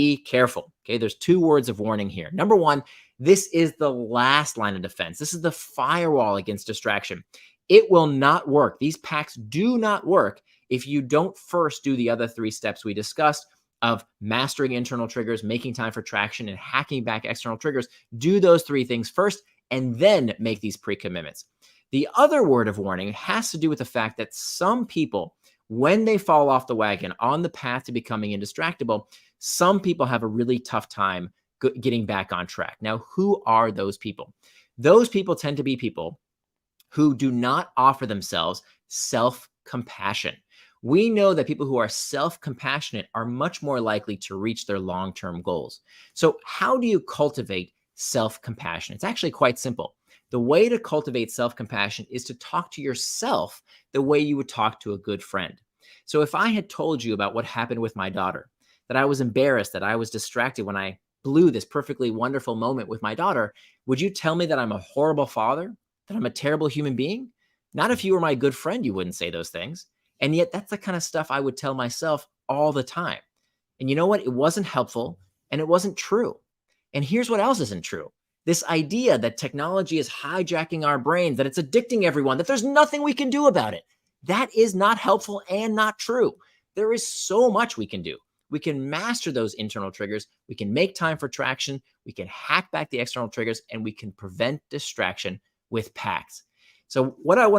Be careful. Okay, there's 2 words of warning here. Number 1, this is the last line of defense. This is the firewall against distraction. It will not work. These packs do not work if you don't first do the other 3 steps we discussed of mastering internal triggers, making time for traction, and hacking back external triggers. Do those 3 things first and then make these pre-commitments. The other word of warning has to do with the fact that some people, when they fall off the wagon on the path to becoming indistractable, some people have a really tough time getting back on track. Now, who are those people? Those people tend to be people who do not offer themselves self-compassion. We know that people who are self-compassionate are much more likely to reach their long-term goals. So how do you cultivate self-compassion? It's actually quite simple. The way to cultivate self-compassion is to talk to yourself the way you would talk to a good friend. So if I had told you about what happened with my daughter, that I was embarrassed, that I was distracted when I blew this perfectly wonderful moment with my daughter, would you tell me that I'm a horrible father, that I'm a terrible human being? Not if you were my good friend, you wouldn't say those things. And yet that's the kind of stuff I would tell myself all the time. And you know what? It wasn't helpful and it wasn't true. And here's what else isn't true. This idea that technology is hijacking our brains, that it's addicting everyone, that there's nothing we can do about it. That is not helpful and not true. There is so much we can do. We can master those internal triggers. We can make time for traction. We can hack back the external triggers, and we can prevent distraction with packs. So what I want